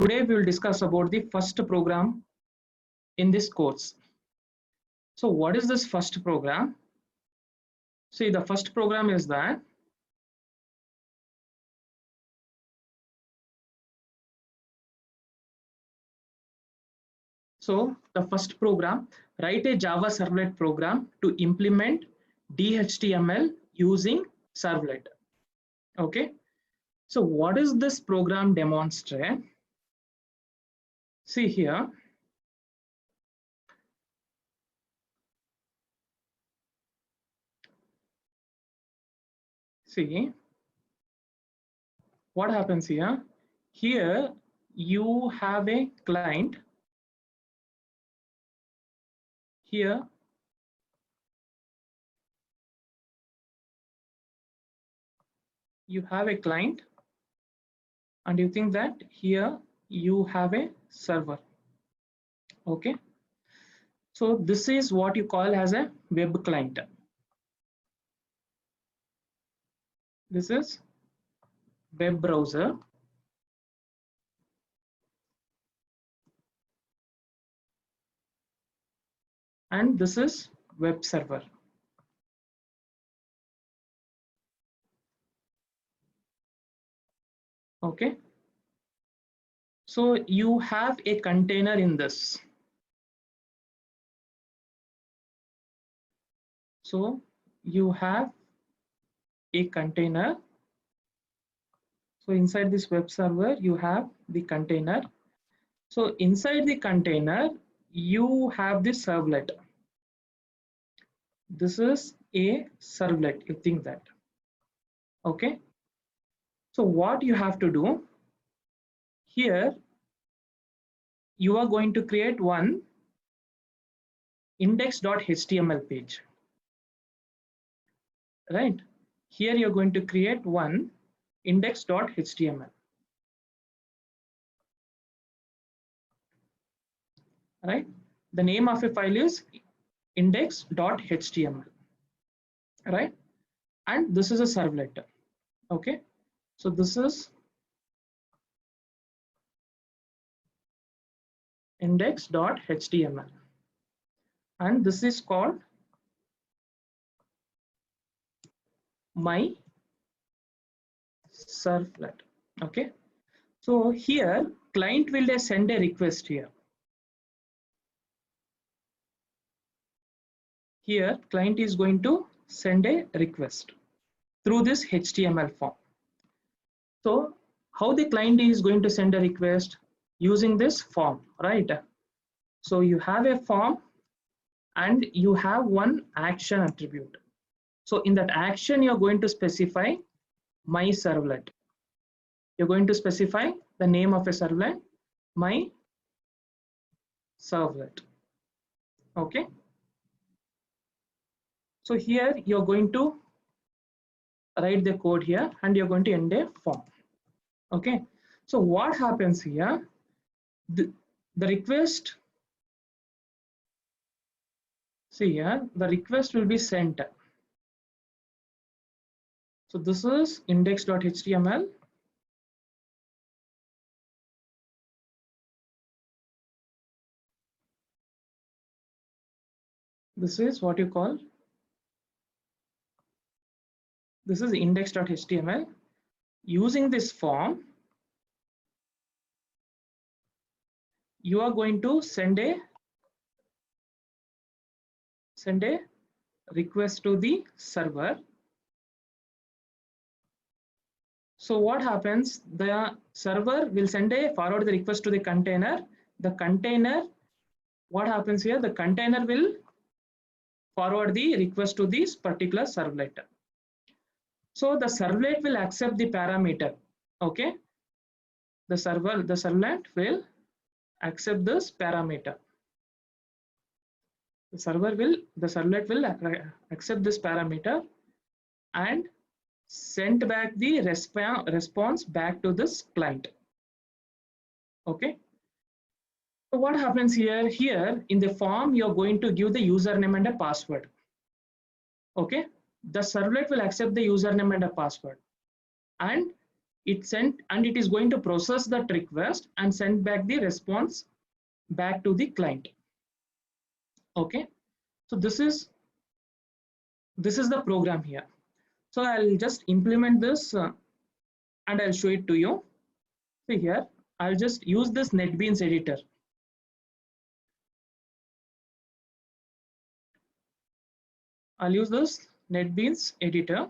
Today we will discuss about the first program in this course. So what is this first program? See, the first program is that the first program, write a Java servlet program to implement DHTML using servlet. Okay. So what is this program demonstrate? See here. See what happens here. Here you have a client. Here you have a client, and you think that here you have a server. Okay, so this is what you call as a web client. This is web browser, and this is web server. Okay, so you have a container in this. So you have a container. So inside this web server you have the container. So inside the container you have the servlet. This is a servlet, you think that. Okay, so what you have to do here, you are going to create one index.html page, right? Here you're going to create one index.html, right? The name of a file is index.html, right? And this is a servlet. Okay, so this is index.html, and this is called my servlet. Okay, so here client will send a request here. Here client is going to send a request through this HTML form. So how the client is going to send a request? Using this form, right? So you have a form and you have one action attribute. So in that action you're going to specify my servlet. You're going to specify the name of a servlet, my servlet. Okay, so here you're going to write the code here and you're going to end a form. Okay, so what happens here, the request, see here, the request will be sent. So this is index.html. This is what you call, this is index.html. Using this form, you are going to send a request to the server. So what happens, the server will forward the request to the container. The container, what happens here, the container will forward the request to this particular servlet. So the servlet will accept the parameter. Okay, the servlet will accept this parameter. The servlet will accept this parameter and send back the response back to this client. Okay, so what happens here, in the form you're going to give the username and a password. Okay, the servlet will accept the username and a password, and it sent, and it is going to process that request and send back the response back to the client. Okay, so this is the program here. So I'll just implement this and I'll show it to you. So here I'll just use this NetBeans editor. I'll use this NetBeans editor.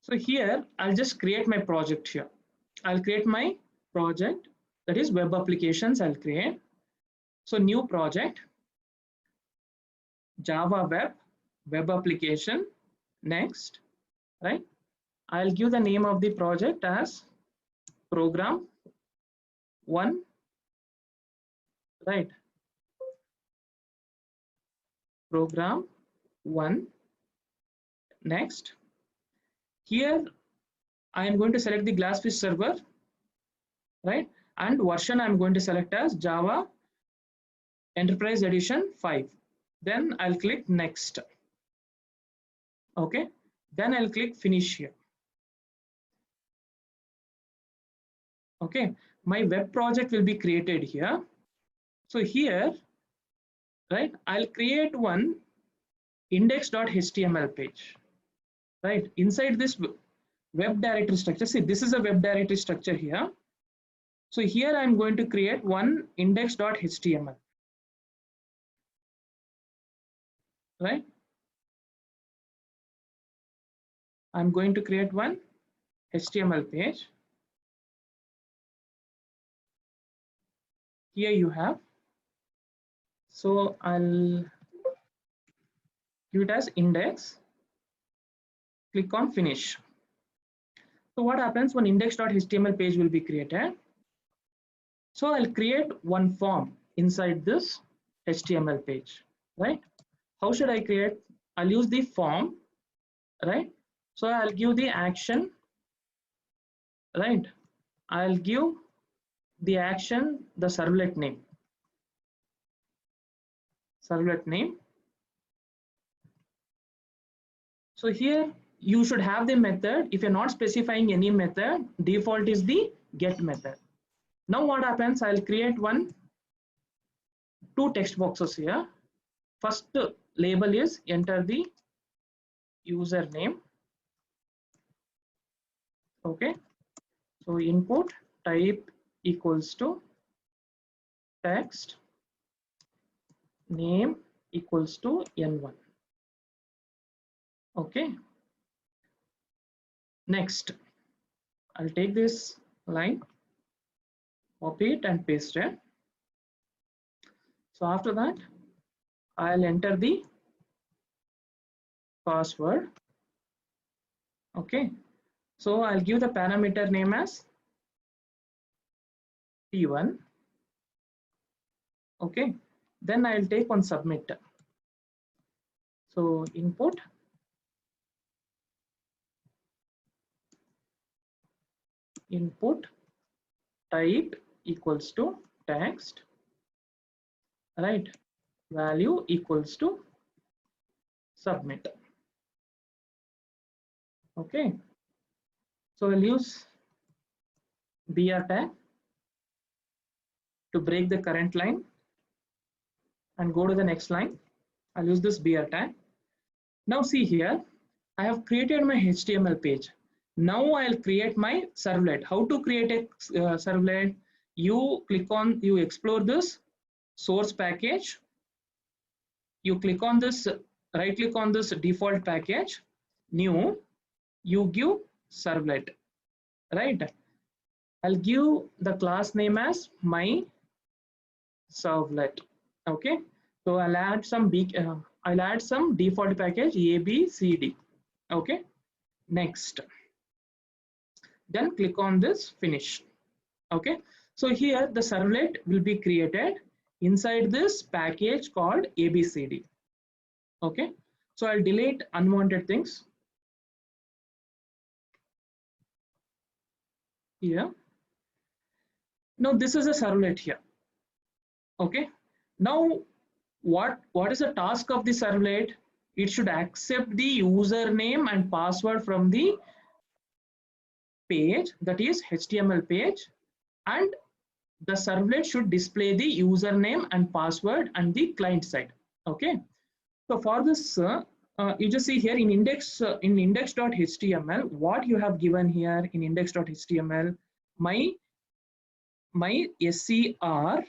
So here I'll just create my project here. I'll create my project, that is web applications I'll create. So new project, Java web application, next, right? I'll give the name of the project as program 1, right? Program 1, next. Here I am going to select the Glassfish server, right? And version I'm going to select as Java Enterprise Edition 5. Then I'll click next. Okay, then I'll click finish here. Okay, my web project will be created here. So here, right, I'll create one index.html page, right? Inside this web directory structure, see, this is a web directory structure here. So here I'm going to create one index.html, right? I'm going to create one HTML page. Here you have. So I'll give it as index. Click on finish. So what happens when index.html page will be created? So I'll create one form inside this HTML page, right? How should I create? I'll use the form, right? So I'll give the action, right? I'll give the action the servlet name. Servlet name. So here you should have the method. If you're not specifying any method, default is the get method. Now what happens? I'll create two text boxes here. First label is enter the username. Okay, so input type equals to text, name equals to n1. Okay, next I'll take this line, copy it and paste it. So after that I'll enter the password. Okay, so I'll give the parameter name as p1. Okay, then I'll take on submit. So input type equals to text, right? Value equals to submit. Okay, so I'll use br tag to break the current line and go to the next line. I'll use this br tag. Now see here, I have created my HTML page. Now I'll create my servlet. How to create a servlet? You explore this source package. You click on this, right click on this default package, new, you give servlet, right? I'll give the class name as my servlet. Okay, so I'll add some default package ABCD. Okay, next. Then click on this finish. Okay, so here the servlet will be created inside this package called ABCD. Okay, so I'll delete unwanted things here. Now this is a servlet here. Okay, now what is the task of the servlet? it should accept the username and password from the page, that is HTML page, and the servlet should display the username and password and the client side. Okay, so for this you just see here in index.html, what you have given here in index.html, my SCR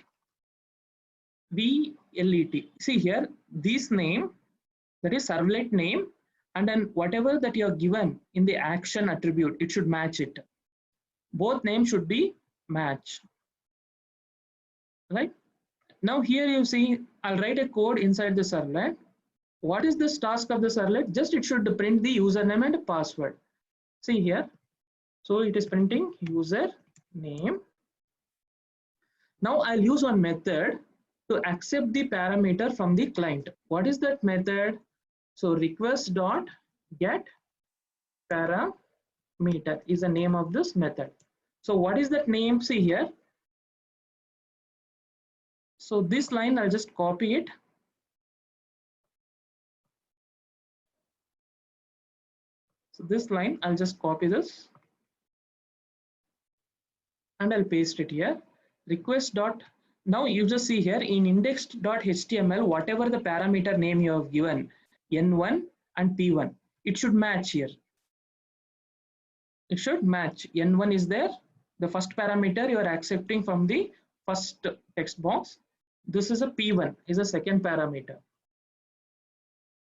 VLET. See here, this name, that is servlet name, and then whatever that you are given in the action attribute, it should match it. Both names should be matched. Right? Now here you see, I'll write a code inside the servlet. What is this task of the servlet? Just it should print the username and password. See here. So it is printing user name. Now I'll use one method to accept the parameter from the client. What is that method? So request dot get parameter is the name of this method. So what is that name? See here. So this line, I'll just copy it. So this line, I'll just copy this and I'll paste it here. Request dot, now you just see here in index.html, whatever the parameter name you have given, N1 and P1, it should match here. It should match. N1 is there, the first parameter you are accepting from the first text box. This is a P1, is a second parameter.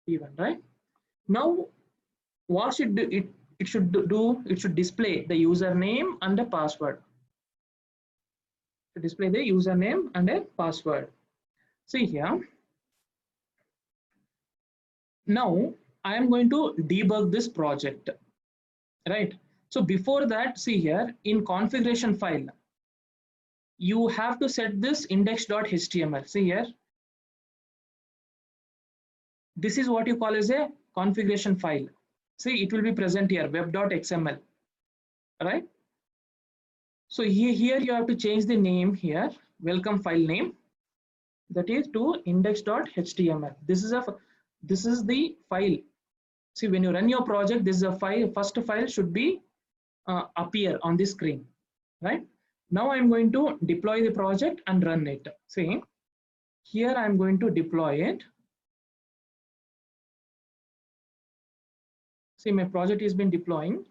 P1, right? Now, what should do it? It should do. It should display the username and the password. To display the username and a password. See here. Now I am going to debug this project, right? So before that, see here in configuration file, you have to set this index.html. See here. This is what you call as a configuration file. See, it will be present here, web.xml, right? So here you have to change the name here, welcome file name, that is to index.html. This is the file. See, when you run your project, this is a file. First file should be appear on the screen, right? Now I'm going to deploy the project and run it. See, here I'm going to deploy it. See, my project has been deploying.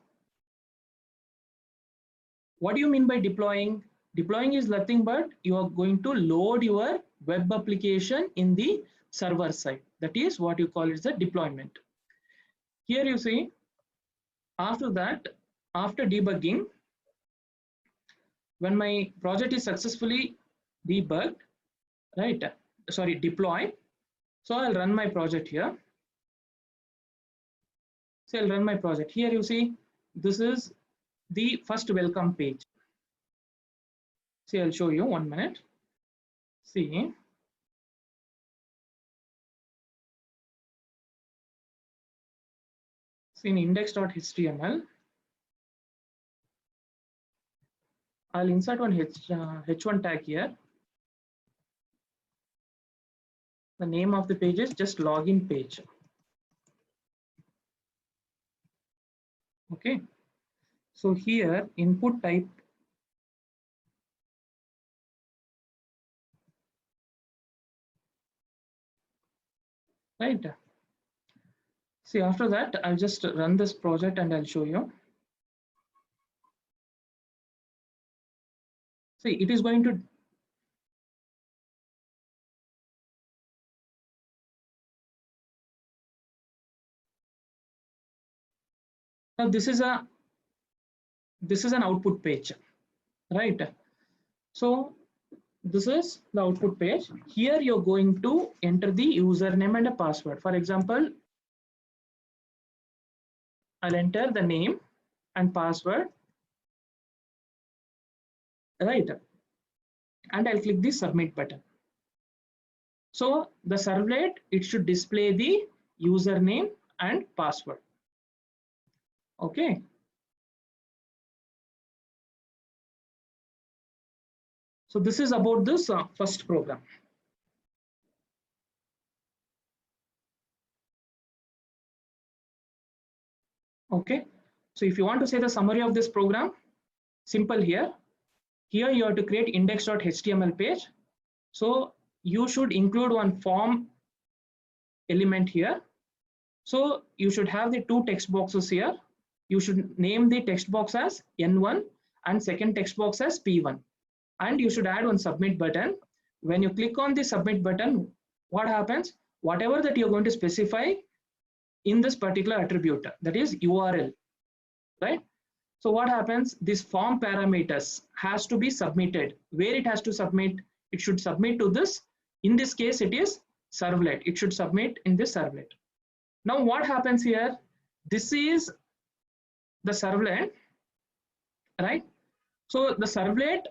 What do you mean by deploying? Deploying is nothing but you are going to load your web application in the server side. That is what you call is the deployment. Here you see, after that, after debugging, when my project is successfully debugged, right? Sorry, deployed. So I'll run my project here. So I'll run my project. Here you see, this is the first welcome page. See, I'll show you 1 minute. See. See in index.html, I'll insert one h1 tag here. The name of the page is just login page. Okay. So here input type, right? See, after that, I'll just run this project and I'll show you. See, it is going to now this is an output page, right? So this is the output page. Here you're going to enter the username and a password. For example, I'll enter the name and password, right? And I'll click the submit button. So the servlet, it should display the username and password. Okay. So this is about this first program. Okay, so if you want to say the summary of this program, simple here. Here you have to create index.html page. So you should include one form element here. So you should have the two text boxes here. You should name the text box as N1 and second text box as P1. And you should add one submit button. When you click on the submit button, what happens? Whatever that you're going to specify in this particular attribute, that is URL, right? So what happens? This form parameters has to be submitted. Where it has to submit? It should submit to this. In this case, it is servlet. It should submit in this servlet. Now what happens here? This is the servlet, right? So the servlet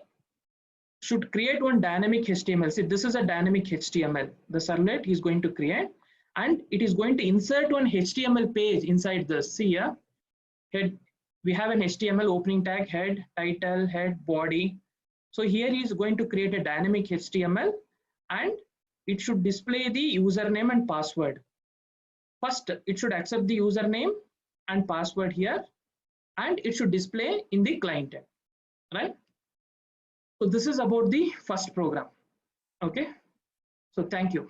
should create one dynamic HTML. See, this is a dynamic HTML. The servlet is going to create, and it is going to insert one HTML page inside this. See here, head. We have an HTML opening tag, head, title, head, body. So here he is going to create a dynamic HTML, and it should display the username and password. First, it should accept the username and password here, and it should display in the client tab, right? So this is about the first program. Okay, so thank you.